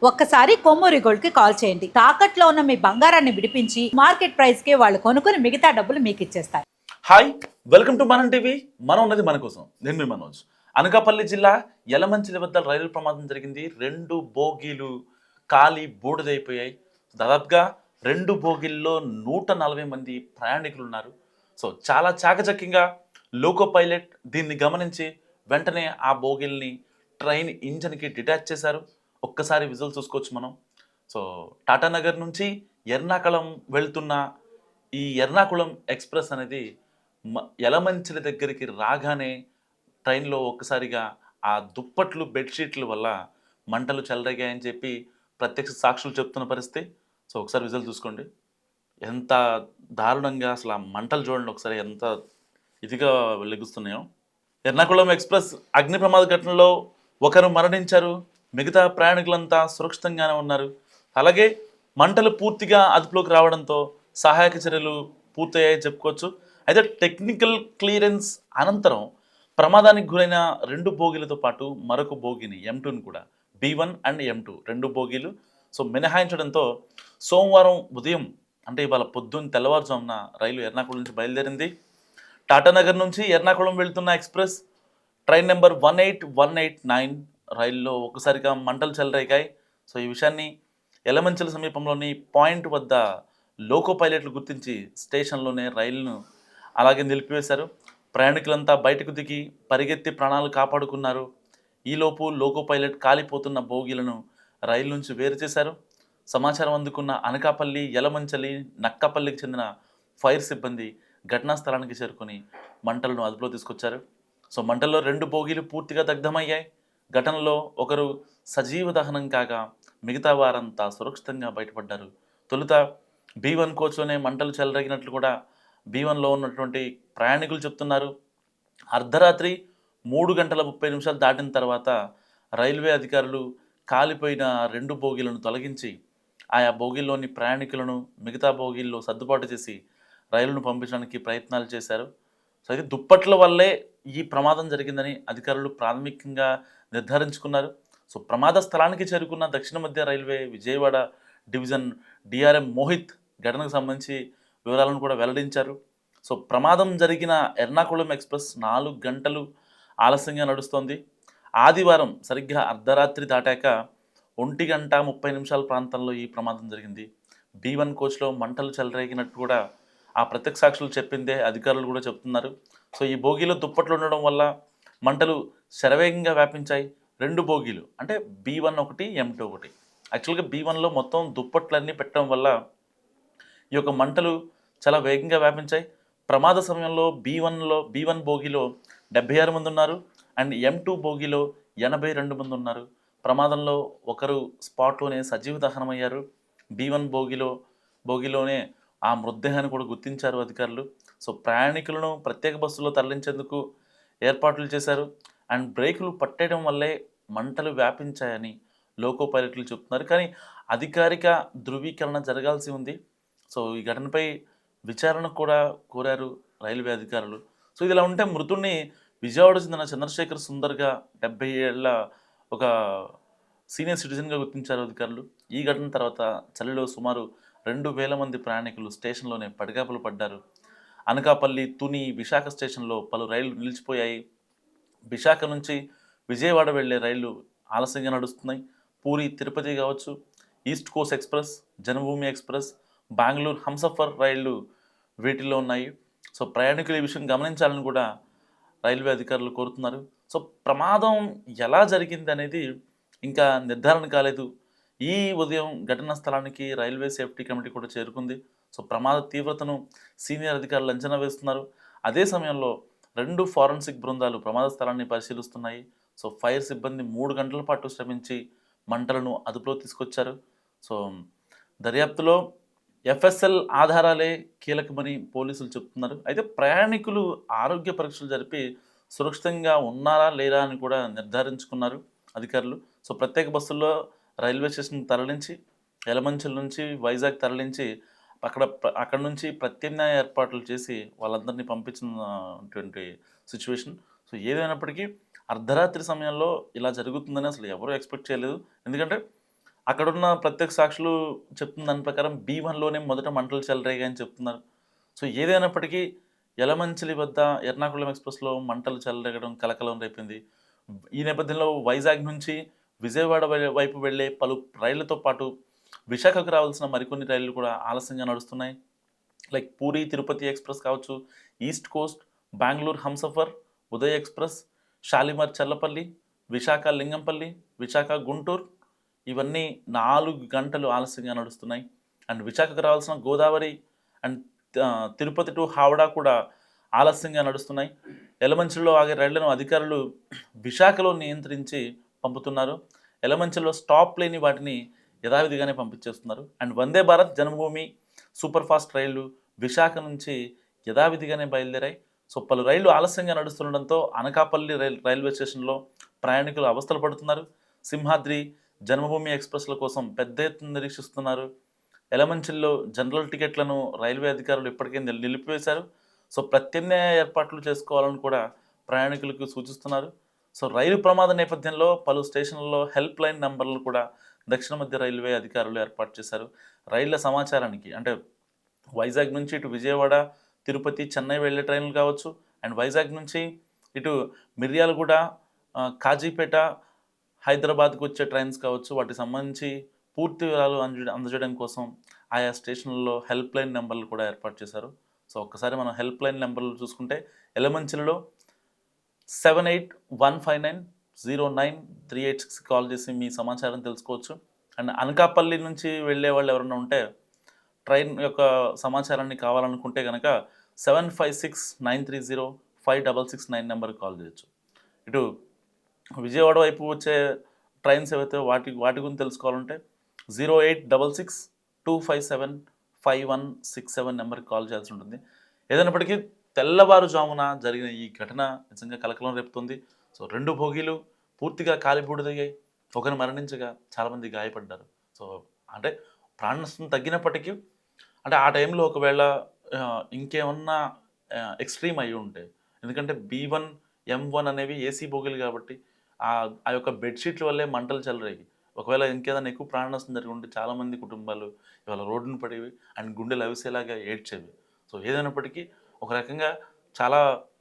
ఒక్కసారి కొమ్మూరి గోల్డ్ కి కాల్ చేయండి. తాకట్లో ఉన్న మీ బంగారాన్ని విడిపించి మార్కెట్ ప్రైస్ కి వాళ్ళు కొనుక్కుని మిగతా డబ్బులు మీకు ఇచ్చేస్తారు. హాయ్, వెల్కమ్ టు మనం టీవీ. మనం ఉన్నది మన కోసం. నేను మీ మనోజ్. అనకాపల్లి జిల్లా యలమంచిలి వద్ద రైలు ప్రమాదం జరిగింది. 2 బోగీలు కాలి బూడిదైపోయాయి. దాదాపుగా 2 బోగీల్లో 140 మంది ప్రయాణికులు ఉన్నారు. సో చాలా చాకచక్యంగా లోకో పైలట్ దీన్ని గమనించి వెంటనే ఆ బోగీల్ని ట్రైన్ ఇంజన్కి డిటాచ్ చేశారు. ఒక్కసారి విజువల్ చూసుకోవచ్చు మనం. సో టాటానగర్ నుంచి ఎర్నాకుళం వెళ్తున్న ఈ ఎర్నాకుళం ఎక్స్ప్రెస్ అనేది యలమంచిలి దగ్గరికి రాగానే ట్రైన్లో ఒక్కసారిగా ఆ దుప్పట్లు బెడ్షీట్ల వల్ల మంటలు చెలరేగాయని చెప్పి ప్రత్యక్ష సాక్షులు చెప్తున్న పరిస్థితి. సో ఒకసారి విజువల్ చూసుకోండి. ఎంత దారుణంగా అసలు ఆ మంటలు చూడండి ఒకసారి, ఎంత ఇదిగా లెగుస్తున్నాయో. ఎర్నాకుళం ఎక్స్ప్రెస్ అగ్ని ప్రమాద ఘటనలో ఒకరు మరణించారు. మిగతా ప్రయాణికులంతా సురక్షితంగానే ఉన్నారు. అలాగే మంటలు పూర్తిగా అదుపులోకి రావడంతో సహాయక చర్యలు పూర్తయ్యాయి చెప్పుకోవచ్చు. అయితే టెక్నికల్ క్లియరెన్స్ అనంతరం ప్రమాదానికి గురైన 2 బోగీలతో పాటు మరొక బోగిని M2ని కూడా B1 అండ్ M2 2 బోగీలు సో మినహాయించడంతో సోమవారం ఉదయం అంటే ఇవాళ పొద్దున్న తెల్లవారుజామున రైలు ఎర్నాకుళం నుంచి బయలుదేరింది. టాటానగర్ నుంచి ఎర్నాకుళం వెళ్తున్న ఎక్స్ప్రెస్ ట్రైన్ నెంబర్ 18189 రైల్లో ఒక్కసారిగా మంటలు చెలరేగాయి. సో ఈ విషయాన్ని యలమంచిలి సమీపంలోని పాయింట్ వద్ద లోకో పైలట్లు గుర్తించి స్టేషన్లోనే రైలును అలాగే నిలిపివేశారు. ప్రయాణికులంతా బయటకు దిగి పరిగెత్తి ప్రాణాలు కాపాడుకున్నారు. ఈలోపు లోకో పైలట్ కాలిపోతున్న బోగీలను రైలు నుంచి వేరు చేశారు. సమాచారం అందుకున్న అనకాపల్లి, యలమంచిలి, నక్కపల్లికి చెందిన ఫైర్ సిబ్బంది ఘటనా స్థలానికి చేరుకొని మంటలను అదుపులో తీసుకొచ్చారు. సో మంటల్లో 2 బోగీలు పూర్తిగా దగ్ధమయ్యాయి. ఘటనలో ఒకరు సజీవ దహనం కాగా మిగతా వారంతా సురక్షితంగా బయటపడ్డారు. తొలుత B1 కోచ్లోనే మంటలు చెలరేగినట్లు కూడా B1లో ఉన్నటువంటి ప్రయాణికులు చెప్తున్నారు. అర్ధరాత్రి 3:30 దాటిన తర్వాత రైల్వే అధికారులు కాలిపోయిన 2 బోగీలను తొలగించి ఆయా బోగీల్లోని ప్రయాణికులను మిగతా బోగీల్లో సర్దుబాటు చేసి రైలును పంపించడానికి ప్రయత్నాలు చేశారు. సో అయితే దుప్పట్ల వల్లే ఈ ప్రమాదం జరిగిందని అధికారులు ప్రాథమికంగా నిర్ధారించుకున్నారు. సో ప్రమాద స్థలానికి చేరుకున్న దక్షిణ మధ్య railway Vijayawada division DRM Mohit ఘటనకు సంబంధించి వివరాలను కూడా వెల్లడించారు. సో ప్రమాదం జరిగిన ఎర్నాకుళం ఎక్స్ప్రెస్ 4 గంటలు ఆలస్యంగా నడుస్తోంది. ఆదివారం సరిగ్గా అర్ధరాత్రి దాటాక 1:30 ప్రాంతంలో ఈ ప్రమాదం జరిగింది. B1 కోచ్లో మంటలు చెలరేగినట్టు కూడా ఆ ప్రత్యక్ష సాక్షులు చెప్పిందే అధికారులు కూడా చెప్తున్నారు. సో ఈ బోగీలో దుప్పట్లు ఉండడం వల్ల మంటలు శరవేగంగా వ్యాపించాయి. 2 బోగీలు అంటే B1 ఒకటి, M2 ఒకటి. యాక్చువల్గా B1లో మొత్తం దుప్పట్లన్నీ పెట్టడం వల్ల ఈ యొక్క మంటలు చాలా వేగంగా వ్యాపించాయి. ప్రమాద సమయంలో B1 బోగీలో 76 మంది ఉన్నారు అండ్ M2 బోగీలో 82 మంది ఉన్నారు. ప్రమాదంలో ఒకరు స్పాట్లోనే సజీవ దహనమయ్యారు. B1 బోగీలోనే ఆ మృతదేహాన్ని కూడా గుర్తించారు అధికారులు. సో ప్రయాణికులను ప్రత్యేక బస్సులో తరలించేందుకు ఏర్పాట్లు చేశారు అండ్ బ్రేకులు పట్టేయడం వల్లే మంటలు వ్యాపించాయని లోకో పైలట్లు చెప్తున్నారు. కానీ అధికారిక ధృవీకరణ జరగాల్సి ఉంది. సో ఈ ఘటనపై విచారణ కూడా కోరారు రైల్వే అధికారులు. సో ఇది ఇలా ఉంటే మృతుడిని విజయవాడ చెందిన చంద్రశేఖర్ సుందర్గా 70 ఏళ్ల ఒక సీనియర్ సిటిజన్గా గుర్తించారు అధికారులు. ఈ ఘటన తర్వాత చలిలో సుమారు 2,000 మంది ప్రయాణికులు స్టేషన్లోనే పడిగాపులు పడ్డారు. అనకాపల్లి, తుని, విశాఖ స్టేషన్లో పలు రైళ్లు నిలిచిపోయాయి. విశాఖ నుంచి విజయవాడ వెళ్లే రైళ్లు ఆలస్యంగా నడుస్తున్నాయి. పూరి, తిరుపతి కావచ్చు, ఈస్ట్ కోస్ట్ ఎక్స్ప్రెస్, జన్మభూమి ఎక్స్ప్రెస్, బెంగళూరు హంసఫర్ రైళ్లు వీటిల్లో ఉన్నాయి. సో ప్రయాణికులు ఈ విషయం గమనించాలని కూడా రైల్వే అధికారులు కోరుతున్నారు. సో ప్రమాదం ఎలా జరిగింది అనేది ఇంకా నిర్ధారణ కాలేదు. ఈ ఉదయం ఘటనా స్థలానికి రైల్వే సేఫ్టీ కమిటీ కూడా చేరుకుంది. సో ప్రమాద తీవ్రతను సీనియర్ అధికారులు అంచనా వేస్తున్నారు. అదే సమయంలో 2 ఫారెన్సిక్ బృందాలు ప్రమాద స్థలాన్ని పరిశీలిస్తున్నాయి. సో ఫైర్ సిబ్బంది 3 గంటల పాటు శ్రమించి మంటలను అదుపులో తీసుకొచ్చారు. సో దర్యాప్తులో FSL ఆధారాలే కీలకమని పోలీసులు చెప్తున్నారు. అయితే ప్రయాణికులు ఆరోగ్య పరీక్షలు జరిపి సురక్షితంగా ఉన్నారా లేదా అని కూడా నిర్ధారించుకున్నారు అధికారులు. సో ప్రత్యేక బస్సుల్లో రైల్వే స్టేషన్ తరలించి యలమంచిలి నుంచి వైజాగ్ తరలించి అక్కడ నుంచి ప్రత్యామ్నాయ ఏర్పాట్లు చేసి వాళ్ళందరినీ పంపించినటువంటి సిచ్యువేషన్. సో ఏదైనప్పటికీ అర్ధరాత్రి సమయంలో ఇలా జరుగుతుందని అసలు ఎవరూ ఎక్స్పెక్ట్ చేయలేదు. ఎందుకంటే అక్కడున్న ప్రత్యక్ష సాక్షులు చెప్తున్న దాని ప్రకారం B1లోనే మొదట మంటలు చెలరేగాయని చెప్తున్నారు. సో ఏదైనప్పటికీ యలమంచిలి వద్ద ఎర్నాకుళం ఎక్స్‌ప్రెస్‌లో మంటలు చెలరేగడం కలకలం రేపింది. ఈ నేపథ్యంలో వైజాగ్ నుంచి విజయవాడ వైపు వెళ్ళే పలు రైళ్లతో పాటు విశాఖకు రావాల్సిన మరికొన్ని రైళ్లు కూడా ఆలస్యంగా నడుస్తున్నాయి. లైక్ పూరి తిరుపతి ఎక్స్‌ప్రెస్ కావచ్చు, east coast, Bengaluru Humsafar, Uday express, Shalimar Challapalli, Visakha Lingampalli, Visakha Guntur ఇవన్నీ 4 గంటలు ఆలస్యంగా నడుస్తున్నాయి. అండ్ విశాఖకు రావాల్సిన గోదావరి అండ్ తిరుపతి టు హావడా కూడా ఆలస్యంగా నడుస్తున్నాయి. యలమంచిలిలో ఆగే రైళ్లను అధికారులు విశాఖలో నియంత్రించి పంపుతున్నారు. యలమంచిలిలో స్టాప్ లేని వాటిని యథావిధిగానే పంపించేస్తున్నారు. And Vande Bharat, Janmabhoomi super fast రైళ్లు విశాఖ నుంచి యథావిధిగానే బయలుదేరాయి. సో పలు రైళ్లు ఆలస్యంగా నడుస్తుండడంతో అనకాపల్లి రైల్వే స్టేషన్లో ప్రయాణికులు అవస్థలు పడుతున్నారు. సింహాద్రి, జన్మభూమి ఎక్స్‌ప్రెస్‌ల కోసం పెద్ద ఎత్తున నిరీక్షిస్తున్నారు. యలమంచిలిలో జనరల్ టికెట్లను రైల్వే అధికారులు ఇప్పటికే నిలిపివేశారు. సో ప్రత్యామ్నాయ ఏర్పాట్లు చేసుకోవాలని కూడా ప్రయాణికులకు సూచిస్తున్నారు. సో రైలు ప్రమాద నేపథ్యంలో పలు స్టేషన్లలో హెల్ప్ లైన్ నంబర్లను కూడా దక్షిణ మధ్య రైల్వే అధికారులు ఏర్పాటు చేశారు. రైళ్ల సమాచారానికి అంటే వైజాగ్ నుంచి ఇటు విజయవాడ, తిరుపతి, చెన్నై వెళ్ళే ట్రైన్లు కావచ్చు, అండ్ వైజాగ్ నుంచి ఇటు మిర్యాలగూడ, కాజీపేట, హైదరాబాద్‌కు వచ్చే ట్రైన్స్ కావచ్చు, వాటికి సంబంధించి పూర్తి వివరాలు అందజేయడం కోసం ఆయా స్టేషన్లలో హెల్ప్ లైన్ నెంబర్లు కూడా ఏర్పాటు చేశారు. సో ఒక్కసారి మనం హెల్ప్ లైన్ నెంబర్లు చూసుకుంటే యలమంచిలిలో 7815909386 కాల్ చేసి మీ సమాచారం తెలుసుకోవచ్చు. అండ్ అనకాపల్లి నుంచి వెళ్ళే వాళ్ళు ఎవరైనా ఉంటే ట్రైన్ యొక్క సమాచారాన్ని కావాలనుకుంటే కనుక 7569305669 నెంబర్కి కాల్ చేయొచ్చు. ఇటు విజయవాడ వైపు వచ్చే ట్రైన్స్ ఏవైతే వాటి గురించి తెలుసుకోవాలంటే 08626575167 నెంబర్కి కాల్ చేయాల్సి ఉంటుంది. ఏదైనప్పటికీ తెల్లవారుజామున జరిగిన ఈ ఘటన నిజంగా కలకలం రేపుతుంది. సో 2 బోగీలు పూర్తిగా కాలిబూడిదయ్యాయి. ఒకరు మరణించగా చాలామంది గాయపడ్డారు. సో అంటే ప్రాణ నష్టం తగ్గినప్పటికీ అంటే ఆ టైంలో ఒకవేళ ఇంకేమన్నా ఎక్స్‌ట్రీమ్ అయ్యి ఉంటే, ఎందుకంటే B1, M1 అనేవి ఏసీ బోగీలు కాబట్టి ఆ యొక్క బెడ్‌షీట్ల వల్లే మంటలు చెలరేగి ఒకవేళ ఇంకేదైనా ఎక్కువ ప్రాణ నష్టం జరిగి ఉంటే చాలామంది కుటుంబాలు ఇవాళ రోడ్డున పడేవి అండ్ గుండెలు అవిసేలాగా ఏడ్చేవి. సో ఏదైనప్పటికీ ఒక రకంగా చాలా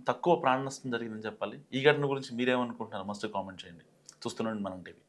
తక్కువ ప్రాణ నష్టం జరిగిందని చెప్పాలి. ఈ ఘటన గురించి మీరేమనుకుంటున్నారు? మస్ట్ కామెంట్ చేయండి. చూస్తుండండి మనం టీవీ.